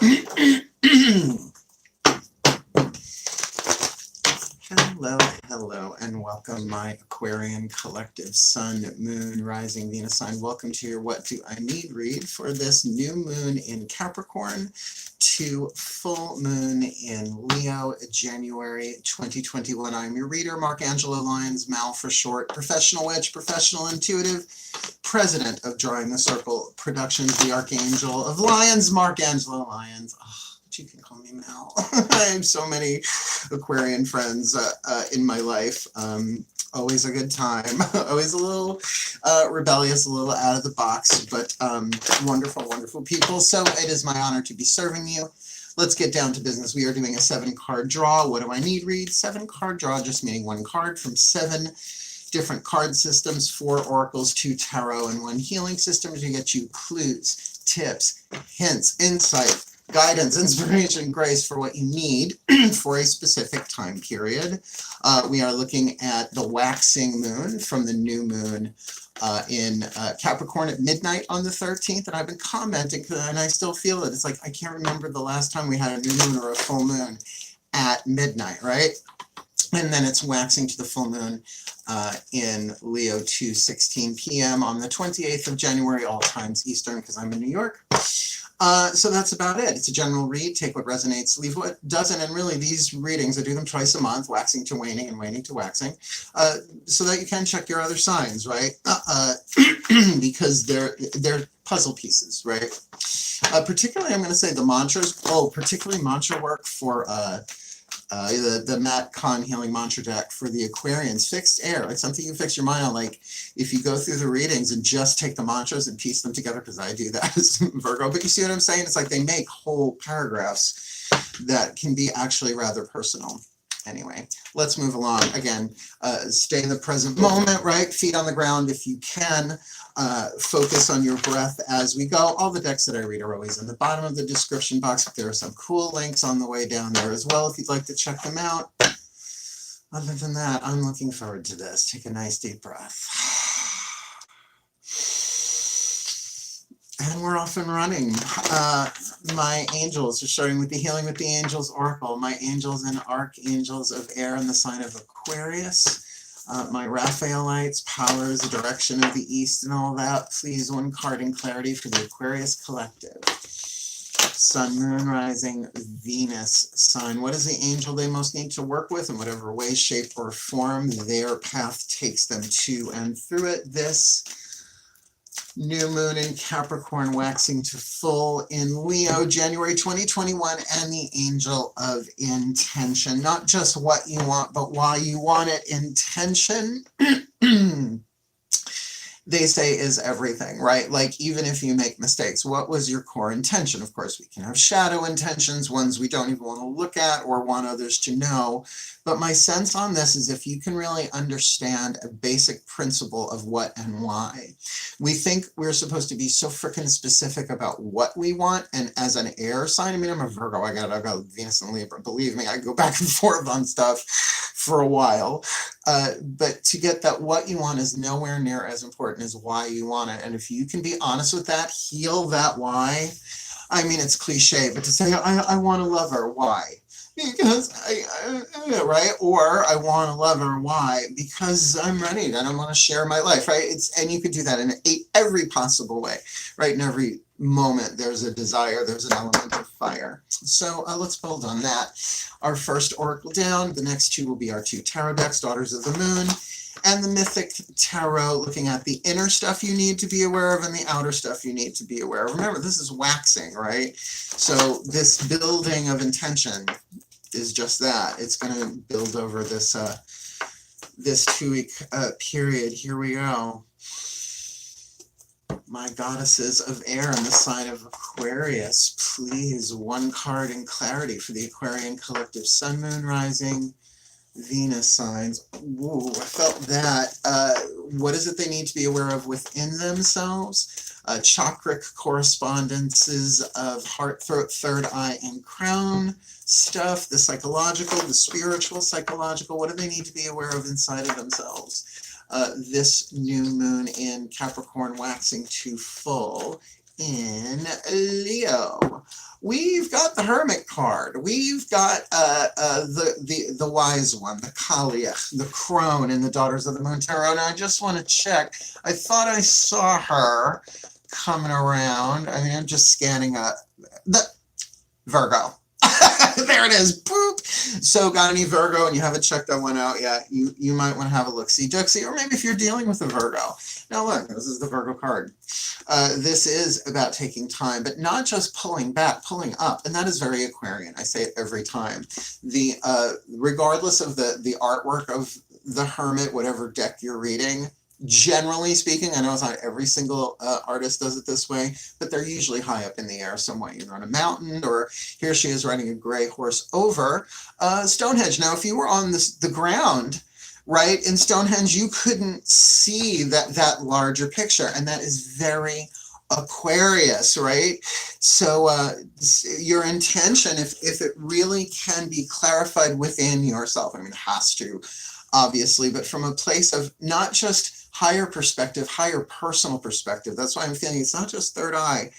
Hello, hello, and welcome, my Aquarian collective Sun, Moon, Rising, Venus sign. Welcome to your What Do I Need read for this new moon in Capricorn to full moon in Leo, January 2021. I'm your reader, Mark Angelo Lyons, Mal for short, professional witch, professional intuitive, president of Drawing the Circle Productions, the Archangel of Lyons, Mark Angelo Lyons. You can call me Mal. I have so many Aquarian friends in my life. Always a good time. Always a little rebellious, a little out of the box, but wonderful, wonderful people. So it is my honor to be serving you. Let's get down to business. We are doing a 7-card draw. What do I need read? 7-card draw, just meaning one card from 7 different card systems, 4 oracles, 2 tarot, and 1 healing system to get you clues, tips, hints, insight, guidance, inspiration, grace for what you need for a specific time period. We are looking at the waxing moon from the new moon in Capricorn at midnight on the 13th, and I've been commenting, and I still feel it. It's like I can't remember the last time we had a new moon or a full moon at midnight, right? And then it's waxing to the full moon in Leo 2:16 p.m. on the 28th of January, all times Eastern, because I'm in New York. So that's about it. It's a general read. Take what resonates, leave what doesn't. And really, these readings, I do them twice a month, waxing to waning and waning to waxing, so that you can check your other signs, right? Because they're puzzle pieces, right? Particularly, I'm going to say the mantras. Oh, particularly mantra work for the Matt Kahn Healing Mantra deck for the Aquarians. Fixed air, like something you fix your mind on. Like if you go through the readings and just take the mantras and piece them together, because I do that as Virgo, but you see what I'm saying? It's like they make whole paragraphs that can be actually rather personal. Anyway, let's move along. Again, stay in the present moment, right? Feet on the ground if you can. Focus on your breath as we go. All the decks that I read are always in the bottom of the description box. There are some cool links on the way down there as well if you'd like to check them out. Other than that, I'm looking forward to this. Take a nice deep breath. And we're off and running. My angels are starting with the Healing with the Angels Oracle. My angels and archangels of air in the sign of Aquarius. My Raphaelites, powers, the direction of the east and all that. Please, one card in clarity for the Aquarius collective. Sun, Moon, Rising, Venus sign. What is the angel they most need to work with in whatever way, shape, or form their path takes them to and through it? This new moon in Capricorn waxing to full in Leo, January 2021, and the angel of intention. Not just what you want, but why you want it. Intention, they say, is everything, right? Like, even if you make mistakes, what was your core intention? Of course, we can have shadow intentions, ones we don't even want to look at or want others to know. But my sense on this is if you can really understand a basic principle of what and why. We think we're supposed to be so freaking specific about what we want. And as an air sign, I mean, I'm a Virgo, I got Venus and Libra. Believe me, I go back and forth on stuff for a while. But to get that what you want is nowhere near as important as why you want it. And if you can be honest with that, heal that why. I mean, it's cliche, but to say, I want a lover, why? Because right? Or I want a lover, why? Because I'm ready and I want to share my life, right? And you could do that in every possible way, right? In every moment, there's a desire, there's an element of fire. So let's build on that. Our first oracle down, the next 2 will be our 2 tarot decks, Daughters of the Moon, and the Mythic Tarot, looking at the inner stuff you need to be aware of and the outer stuff you need to be aware of. Remember, this is waxing, right? So this building of intention is just that. It's going to build over this this 2-week period. Here we go. My goddesses of air in the sign of Aquarius, please, one card in clarity for the Aquarian collective. Sun, Moon, Rising, Venus signs. Ooh, I felt that. What is it they need to be aware of within themselves? Chakric correspondences of heart, throat, third eye, and crown stuff. The psychological, the spiritual, psychological. What do they need to be aware of inside of themselves? This new moon in Capricorn waxing to full in Leo. we've got the Hermit card. We've got the Wise One, the Kalia, the Crone, and the Daughters of the Moon Tarot. Now, I just want to check. I thought I saw her coming around. I mean, I'm just scanning the Virgo. There it is. Boop. So got any Virgo and you haven't checked that one out yet, you might want to have a look-see-ducksy, or maybe if you're dealing with a Virgo. Now look, this is the Virgo card. This is about taking time, but not just pulling back, pulling up, and that is very Aquarian. I say it every time. Regardless of the artwork of the Hermit, whatever deck you're reading, generally speaking, I know it's not every single artist does it this way, but they're usually high up in the air somewhere, either on a mountain, or here she is riding a gray horse over Stonehenge. Now, if you were on the ground, right, in Stonehenge, you couldn't see that larger picture, and that is very Aquarius, right? So your intention, if it really can be clarified within yourself, I mean, it has to, obviously, but from a place of not just higher perspective, higher personal perspective. That's why I'm feeling it's not just third eye,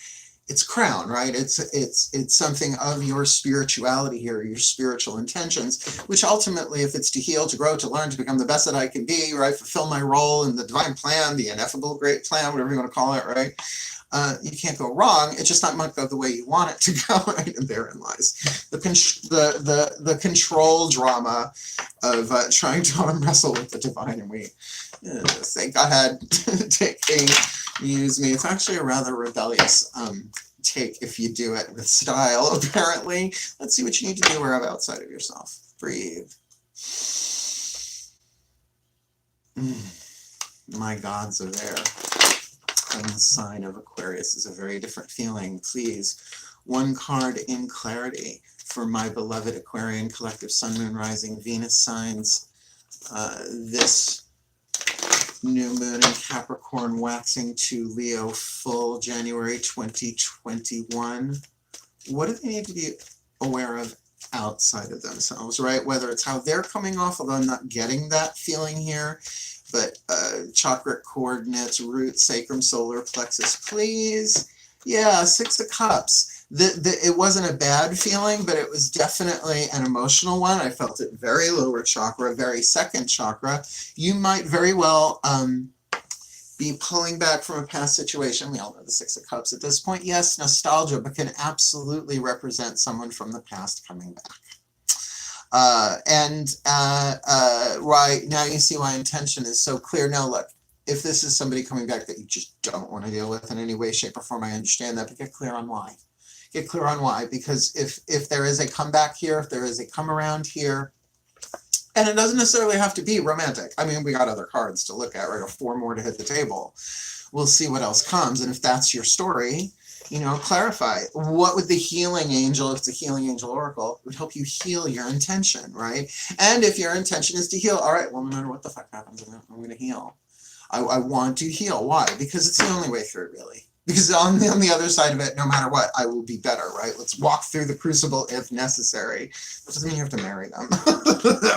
it's crown, right? It's something of your spirituality here, your spiritual intentions, which ultimately, if it's to heal, to grow, to learn, to become the best that I can be, right? Fulfill my role in the divine plan, the ineffable great plan, whatever you want to call it, right? You can't go wrong. It's just not might go the way you want it to go, right? And therein lies the control drama of trying to arm wrestle with the divine, and we say, go ahead, use me. It's actually a rather rebellious take if you do it with style, apparently. Let's see what you need to be aware of outside of yourself. Breathe. My gods are there. And the sign of Aquarius is a very different feeling. Please, one card in clarity for my beloved Aquarian collective Sun, Moon, Rising, Venus signs. This new moon in Capricorn waxing to Leo full January 2021. What do they need to be aware of outside of themselves, right? Whether it's how they're coming off, although I'm not getting that feeling here, but chakra coordinates, root, sacrum, solar plexus, please. Yeah, Six of Cups. It wasn't a bad feeling, but it was definitely an emotional one. I felt it very lower chakra, very second chakra. You might very well be pulling back from a past situation. We all know the Six of Cups at this point. Yes, nostalgia, but can absolutely represent someone from the past coming back. Right, now you see why intention is so clear. Now look, if this is somebody coming back that you just don't want to deal with in any way, shape, or form, I understand that, but get clear on why. Get clear on why, because if there is a comeback here, if there is a come around here, and it doesn't necessarily have to be romantic. I mean, we got other cards to look at, right? Or 4 more to hit the table. We'll see what else comes, and if that's your story, you know, clarify. What would the healing angel, if it's a healing angel oracle, would help you heal your intention, right? And if your intention is to heal, all right, well, no matter what the fuck happens, I'm going to heal. I want to heal. Why? Because it's the only way through, really. Because on the other side of it, no matter what, I will be better, right? Let's walk through the crucible if necessary. That doesn't mean you have to marry them.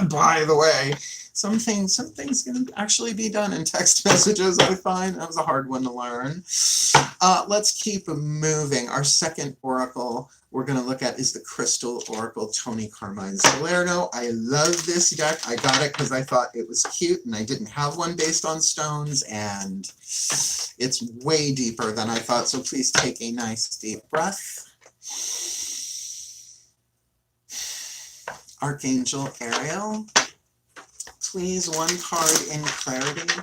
By the way, some things can actually be done in text messages, I find. That was a hard one to learn. Let's keep moving. Our second oracle we're going to look at is the Crystal Oracle Tony Carmine Salerno. I love this deck. I got it because I thought it was cute, and I didn't have one based on stones, and it's way deeper than I thought, so please take a nice deep breath. Archangel Ariel, please, one card in clarity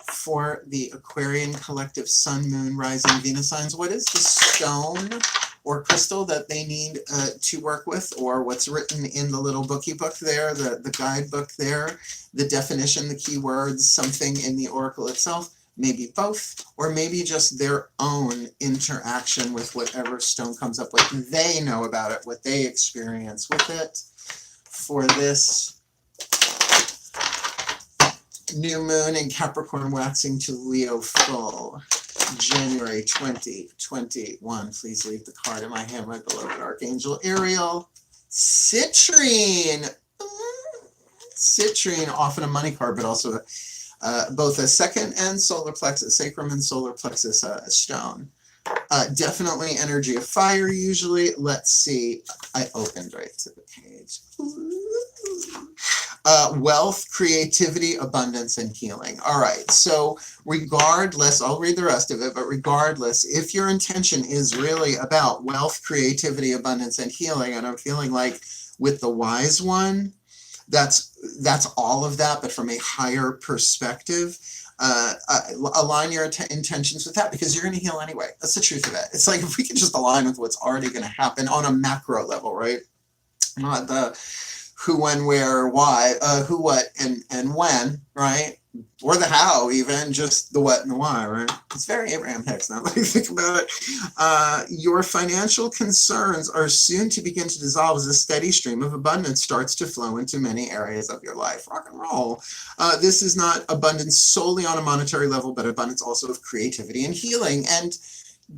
for the Aquarian collective Sun, Moon, Rising, Venus signs. What is the stone or crystal that they need to work with, or what's written in the little bookie book there, the guidebook there, the definition, the keywords, something in the oracle itself? Maybe both, or maybe just their own interaction with whatever stone comes up with. They know about it, what they experience with it. For this new moon in Capricorn waxing to Leo full, January 2021. Please leave the card in my hand, my beloved Archangel Ariel. Citrine. Citrine, often a money card, but also both a second and solar plexus, sacrum and solar plexus stone. Definitely energy of fire usually. Let's see. I opened right to the page. Wealth, creativity, abundance, and healing. All right, so regardless, I'll read the rest of it, but regardless, if your intention is really about wealth, creativity, abundance, and healing, and I'm feeling like with the wise one, that's all of that, but from a higher perspective. Align your intentions with that, because you're going to heal anyway. That's the truth of it. It's like if we can just align with what's already going to happen on a macro level, right? Not the who, when, where, why, who, what, and when, right? Or the how, even, just the what and the why, right? It's very Abraham Hicks now that I think about it. Your financial concerns are soon to begin to dissolve as a steady stream of abundance starts to flow into many areas of your life. Rock and roll. This is not abundance solely on a monetary level, but abundance also of creativity and healing. And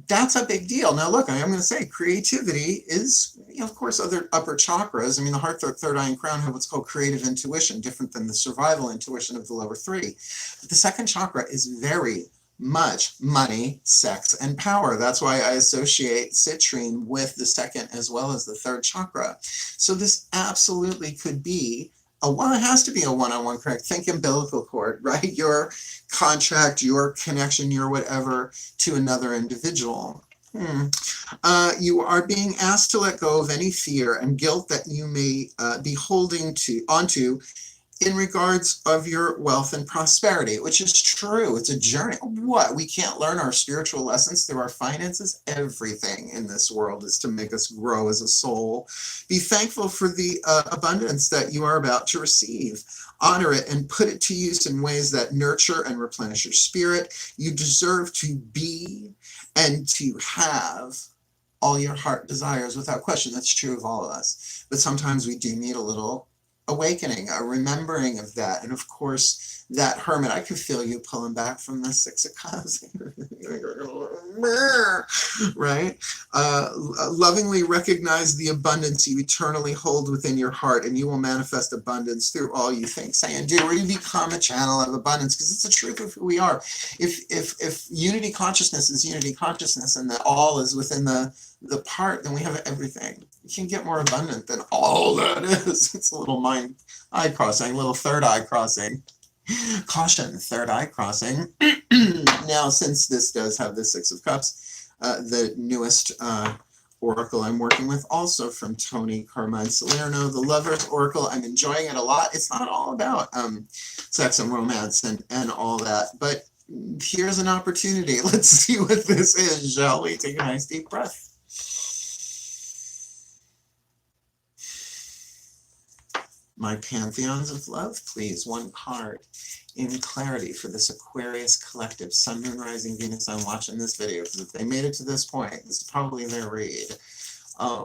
that's a big deal. Now, look, I am going to say creativity is, of course, other upper chakras. I mean, the heart, third eye, and crown have what's called creative intuition, different than the survival intuition of the lower three. But the second chakra is very much money, sex, and power. That's why I associate citrine with the second as well as the third chakra. So this absolutely could be it has to be a one-on-one connect. Think umbilical cord, right? Your contract, your connection, your whatever to another individual. You are being asked to let go of any fear and guilt that you may be holding onto in regards of your wealth and prosperity, which is true. It's a journey. What? We can't learn our spiritual lessons through our finances? Everything in this world is to make us grow as a soul. Be thankful for the abundance that you are about to receive. Honor it and put it to use in ways that nurture and replenish your spirit. You deserve to be and to have all your heart desires without question. That's true of all of us. But sometimes we do need a little awakening, a remembering of that. And of course, that hermit, I can feel you pulling back from the Six of Cups, right? Lovingly recognize the abundance you eternally hold within your heart, and you will manifest abundance through all you think, say, and do, or you become a channel of abundance, because it's the truth of who we are. If unity consciousness is unity consciousness, and that all is within the part, then we have everything. You can get more abundant than all that is. It's a little eye crossing, little third eye crossing. Caution, third eye crossing. Now, since this does have the Six of Cups, the newest oracle I'm working with, also from Tony Carmine Salerno, the Lover's Oracle. I'm enjoying it a lot. It's not all about sex and romance and all that, but here's an opportunity. Let's see what this is, shall we? Take a nice deep breath. My pantheons of love, please. One card in clarity for this Aquarius collective, Sun, Moon, Rising, Venus. I'm watching this video because if they made it to this point, this is probably their read.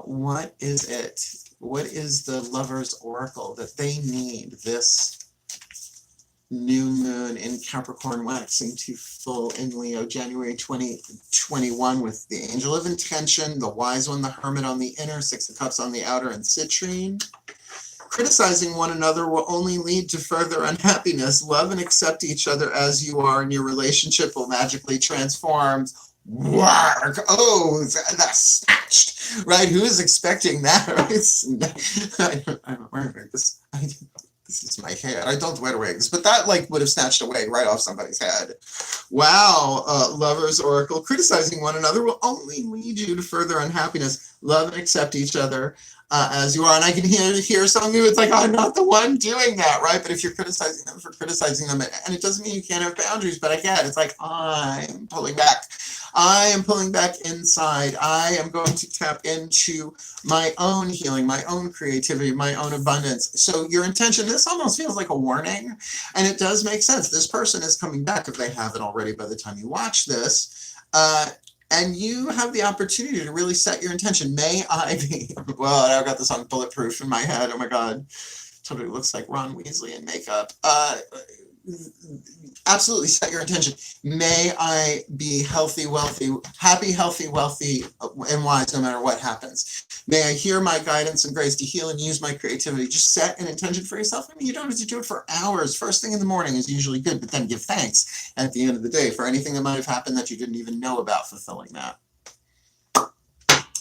What is it? What is the Lover's Oracle that they need this new moon in Capricorn waxing to full in Leo, January 2021, with the Angel of Intention, the Wise One, the Hermit on the inner, Six of Cups on the outer, and Citrine? Criticizing one another will only lead to further unhappiness. Love and accept each other as you are, and your relationship will magically transform. Work. Oh, that's snatched, right? Who is expecting that? I'm wearing this. This is my hair. I don't wear wigs, but that would have snatched a wig right off somebody's head. Wow, Lover's Oracle. Criticizing one another will only lead you to further unhappiness. Love and accept each other as you are. And I can hear some of you, it's like, I'm not the one doing that, right? But if you're criticizing them for criticizing them, and it doesn't mean you can't have boundaries, but again, it's like, I'm pulling back. I am pulling back inside. I am going to tap into my own healing, my own creativity, my own abundance. So your intention, this almost feels like a warning, and it does make sense. This person is coming back if they haven't already by the time you watch this. And you have the opportunity to really set your intention. May I be, well, I've got the song Bulletproof in my head. Oh my God. Totally looks like Ron Weasley in makeup. Absolutely set your intention. May I be healthy, wealthy, happy, healthy, wealthy, and wise no matter what happens. May I hear my guidance and grace to heal and use my creativity. Just set an intention for yourself. I mean, you don't have to do it for hours. First thing in the morning is usually good, but then give thanks at the end of the day for anything that might have happened that you didn't even know about fulfilling that.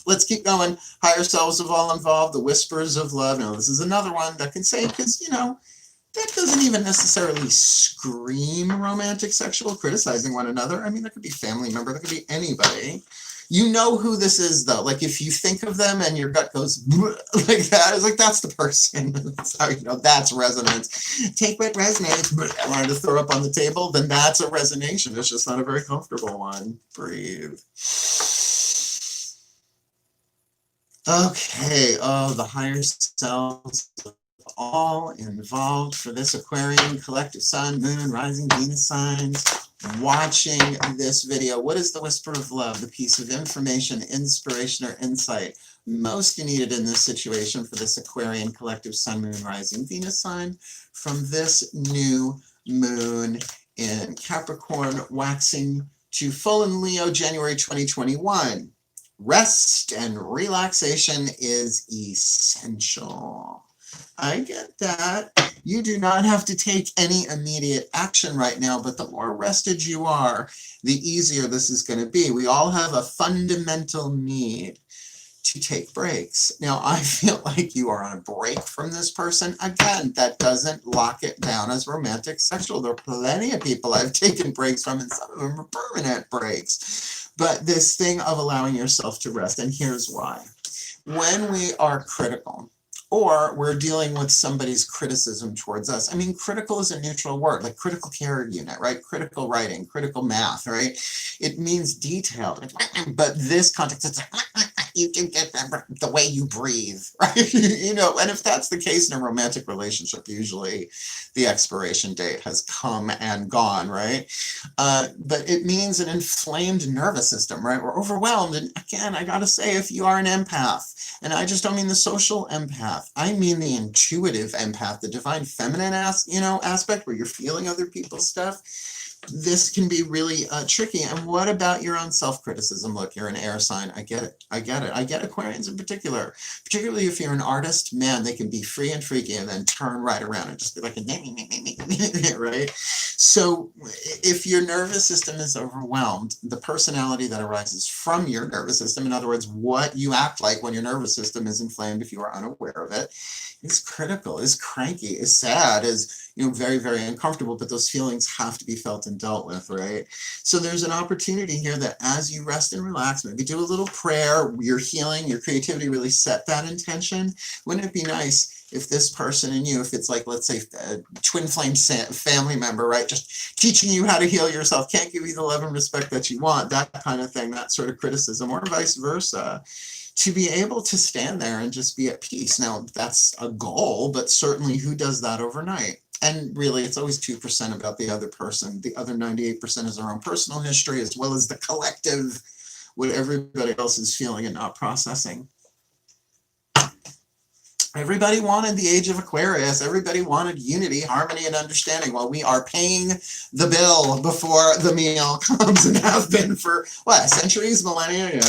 Let's keep going. Higher selves have all involved. The whispers of love. Now, this is another one that can say, because, you know, that doesn't even necessarily scream romantic, sexual, criticizing one another. I mean, that could be family member, that could be anybody. You know who this is, though. Like, if you think of them and your gut goes like that, it's like, that's the person. That's how you know that's resonance. Take what resonates. I wanted to throw up on the table, then that's a resonation. It's just not a very comfortable one. Breathe. Okay. Oh, the higher selves all involved for this Aquarian collective sun, moon, rising Venus signs, watching this video. What is the whisper of love, the piece of information, inspiration, or insight most needed in this situation for this Aquarian collective sun, moon, rising Venus sign from this new moon in Capricorn, waxing to full in Leo, January 2021? Rest and relaxation is essential. I get that. You do not have to take any immediate action right now, but the more rested you are, the easier this is going to be. We all have a fundamental need to take breaks. Now, I feel like you are on a break from this person. Again, that doesn't lock it down as romantic sexual. There are plenty of people I've taken breaks from, and some of them are permanent breaks. But this thing of allowing yourself to rest, and here's why. When we are critical, or we're dealing with somebody's criticism towards us. I mean, critical is a neutral word, like critical care unit, right? Critical writing, critical math, right? It means detailed, but this context, it's you can get the way you breathe, right? You know, and if that's the case in a romantic relationship, usually the expiration date has come and gone, right? But it means an inflamed nervous system, right? We're overwhelmed. And again, I gotta say, if you are an empath, and I just don't mean the social empath, I mean the intuitive empath, the divine feminine aspect where you're feeling other people's stuff. This can be really tricky. And what about your own self-criticism? Look, you're an air sign. I get it. I get Aquarians in particular. Particularly if you're an artist, man, they can be free and freaky and then turn right around and just be like, right? So if your nervous system is overwhelmed, the personality that arises from your nervous system, in other words, what you act like when your nervous system is inflamed, if you are unaware of it, is critical, is cranky, is sad, is very, very uncomfortable, but those feelings have to be felt and dealt with, right? So there's an opportunity here that as you rest and relax, maybe do a little prayer, your healing, your creativity, really set that intention. Wouldn't it be nice if this person and you, if it's like, let's say, a twin flame family member, right, just teaching you how to heal yourself, can't give you the love and respect that you want, that kind of thing, that sort of criticism, or vice versa, to be able to stand there and just be at peace. Now, that's a goal, but certainly who does that overnight? And really, it's always 2% about the other person. The other 98% is our own personal history, as well as the collective, what everybody else is feeling and not processing. Everybody wanted the age of Aquarius. Everybody wanted unity, harmony, and understanding. While we are paying the bill before the meal comes, and have been for, what, centuries, millennia?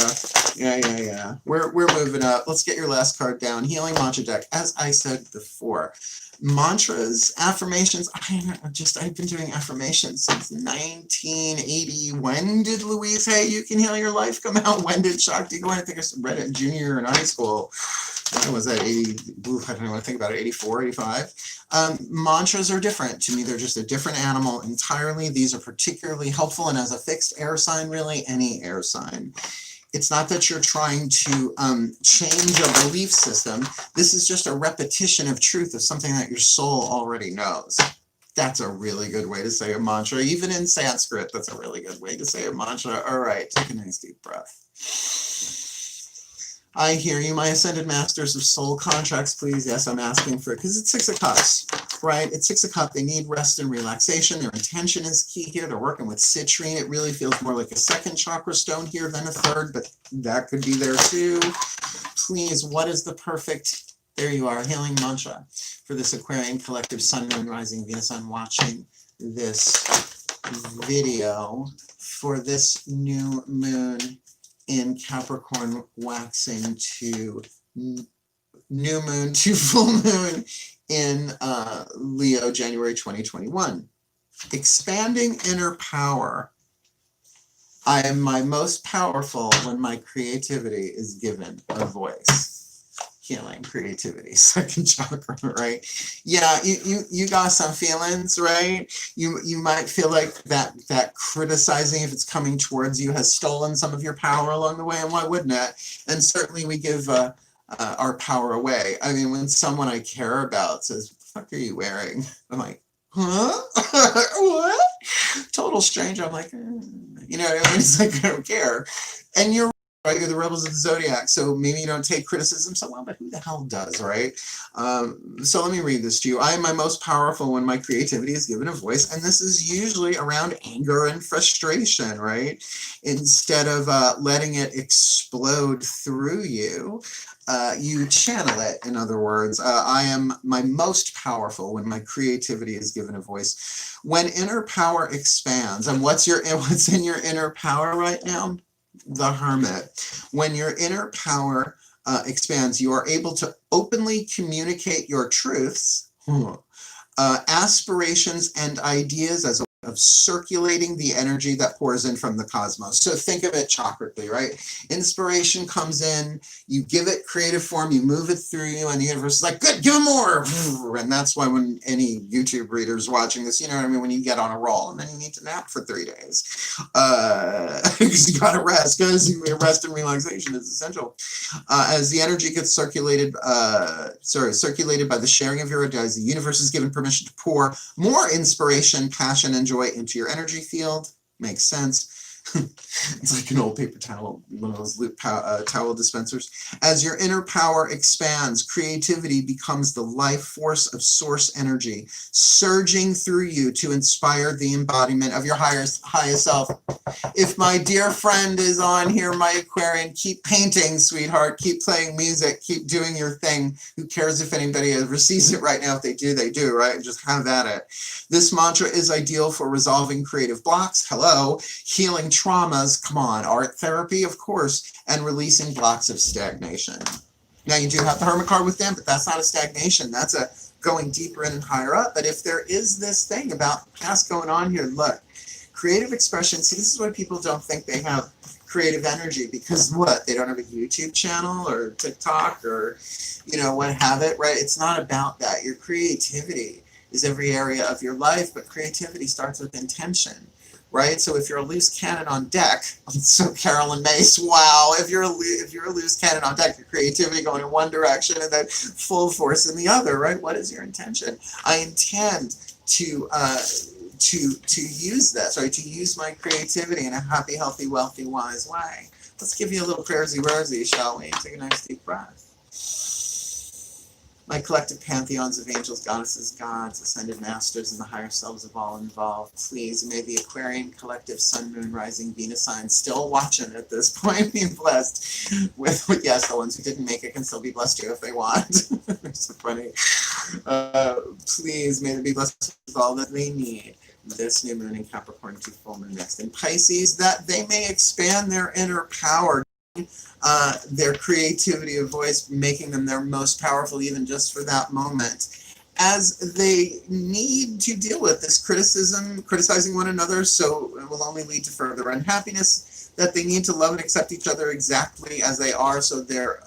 Yeah. We're moving up. Let's get your last card down. Healing Mantra deck. As I said before, mantras, affirmations. I've been doing affirmations since 1980. When did Louise Hay, You Can Heal Your Life come out? When did Shakti go in? I think I read it in junior year in high school. When was that? 80, I don't know what to think about it, 84, 85. Mantras are different. To me, they're just a different animal entirely. These are particularly helpful, and as a fixed air sign, really, any air sign. It's not that you're trying to change a belief system. This is just a repetition of truth of something that your soul already knows. That's a really good way to say a mantra. Even in Sanskrit, that's a really good way to say a mantra. All right, take a nice deep breath. I hear you, my Ascended Masters of Soul contracts, please. Yes, I'm asking for it, because it's 6 of Cups, right? It's 6 of Cups. They need rest and relaxation. Their intention is key here. They're working with citrine. It really feels more like a 2nd chakra stone here than a 3rd, but that could be there too. Please, what is the perfect, there you are, healing mantra for this Aquarian collective sun, moon, rising, Venus, sun watching this video for this new moon in Capricorn, waxing to new moon to full moon in Leo, January 2021. Expanding inner power. I am my most powerful when my creativity is given a voice. Healing, creativity, second chakra, right? Yeah, you got some feelings, right? You might feel like that criticizing, if it's coming towards you, has stolen some of your power along the way, and why wouldn't it? And certainly we give our power away. I mean, when someone I care about says, "What the fuck are you wearing?" I'm like, huh? What? Total stranger. I'm like, you know what I mean? It's like, I don't care. And you're right, you're the rebels of the zodiac, so maybe you don't take criticism so well, but who the hell does, right? So let me read this to you. I am my most powerful when my creativity is given a voice, and this is usually around anger and frustration, right? Instead of letting it explode through you, you channel it. In other words, I am my most powerful when my creativity is given a voice. When inner power expands, and what's in your inner power right now? The Hermit. When your inner power expands, you are able to openly communicate your truths, aspirations, and ideas as a way of circulating the energy that pours in from the cosmos. So think of it chakrically, right? Inspiration comes in, you give it creative form, you move it through you, and the universe is like, good, give more. And that's why when any YouTube readers watching this, you know what I mean, when you get on a roll and then you need to nap for 3 days, because you gotta rest, because rest and relaxation is essential. As the energy gets circulated by the sharing of your ideas, the universe is given permission to pour more inspiration, passion, and joy into your energy field. Makes sense. It's like an old paper towel, one of those loop towel dispensers. As your inner power expands, creativity becomes the life force of source energy, surging through you to inspire the embodiment of your highest self. If my dear friend is on here, my Aquarian, keep painting, sweetheart. Keep playing music. Keep doing your thing. Who cares if anybody ever sees it right now? If they do, they do, right? Just have at it. This mantra is ideal for resolving creative blocks. Hello. Healing traumas. Come on. Art therapy, of course. And releasing blocks of stagnation. Now, you do have the Hermit card with them, but that's not a stagnation. That's a going deeper in and higher up. But if there is this thing about past going on here, look. Creative expression, see, this is why people don't think they have creative energy, because what? They don't have a YouTube channel or TikTok or, you know, what have it, right? It's not about that. Your creativity is every area of your life, but creativity starts with intention, right? So if you're a loose cannon on deck, so Carolyn Mace, wow, if you're a loose cannon on deck, your creativity going in one direction and then full force in the other, right? What is your intention? I intend to use this, right? To use my creativity in a happy, healthy, wealthy, wise way. Let's give you a little prayers-y, shall we? Take a nice deep breath. My collective pantheons of angels, goddesses, gods, ascended masters, and the higher selves of all involved, please may the Aquarian collective sun, moon, rising, Venus signs still watching at this point be blessed with, yes, the ones who didn't make it can still be blessed too if they want. It's so funny. Please may they be blessed with all that they need this new moon in Capricorn to full moon next in Pisces, that they may expand their inner power, their creativity of voice, making them their most powerful even just for that moment, as they need to deal with this criticizing one another, so it will only lead to further unhappiness, that they need to love and accept each other exactly as they are, so their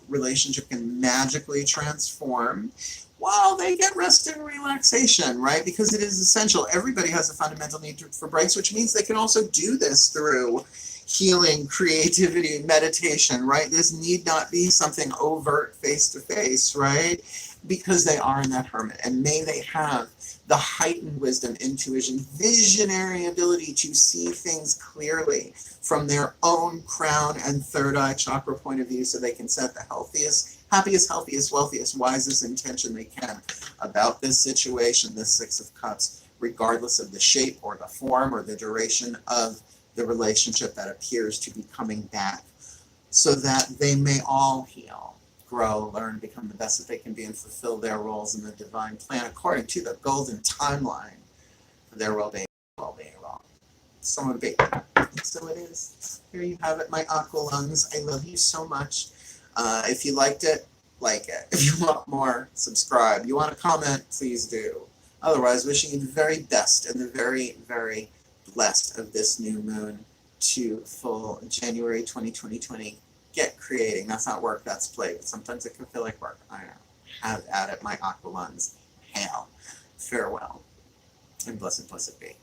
relationship can magically transform while they get rest and relaxation, right? Because it is essential. Everybody has a fundamental need for breaks, which means they can also do this through healing, creativity, meditation, right? This need not be something overt face-to-face, right? Because they are in that hermit. And may they have the heightened wisdom, intuition, visionary ability to see things clearly from their own crown and third eye chakra point of view, so they can set the healthiest, happiest, healthiest, wealthiest, wisest intention they can about this situation, this Six of Cups, regardless of the shape or the form or the duration of the relationship that appears to be coming back, so that they may all heal, grow, learn, become the best that they can be, and fulfill their roles in the divine plan according to the golden timeline for their well-being. So motivating. So it is. Here you have it, my aqua lungs. I love you so much. If you liked it, like it. If you want more, subscribe. You want to comment, please do. Otherwise, wishing you the very best and the very, very blessed of this new moon to full January 2020. Get creating. That's not work, that's play. But sometimes it can feel like work. I know. Have at it, my Aqualons. Hail. Farewell. And blessed be.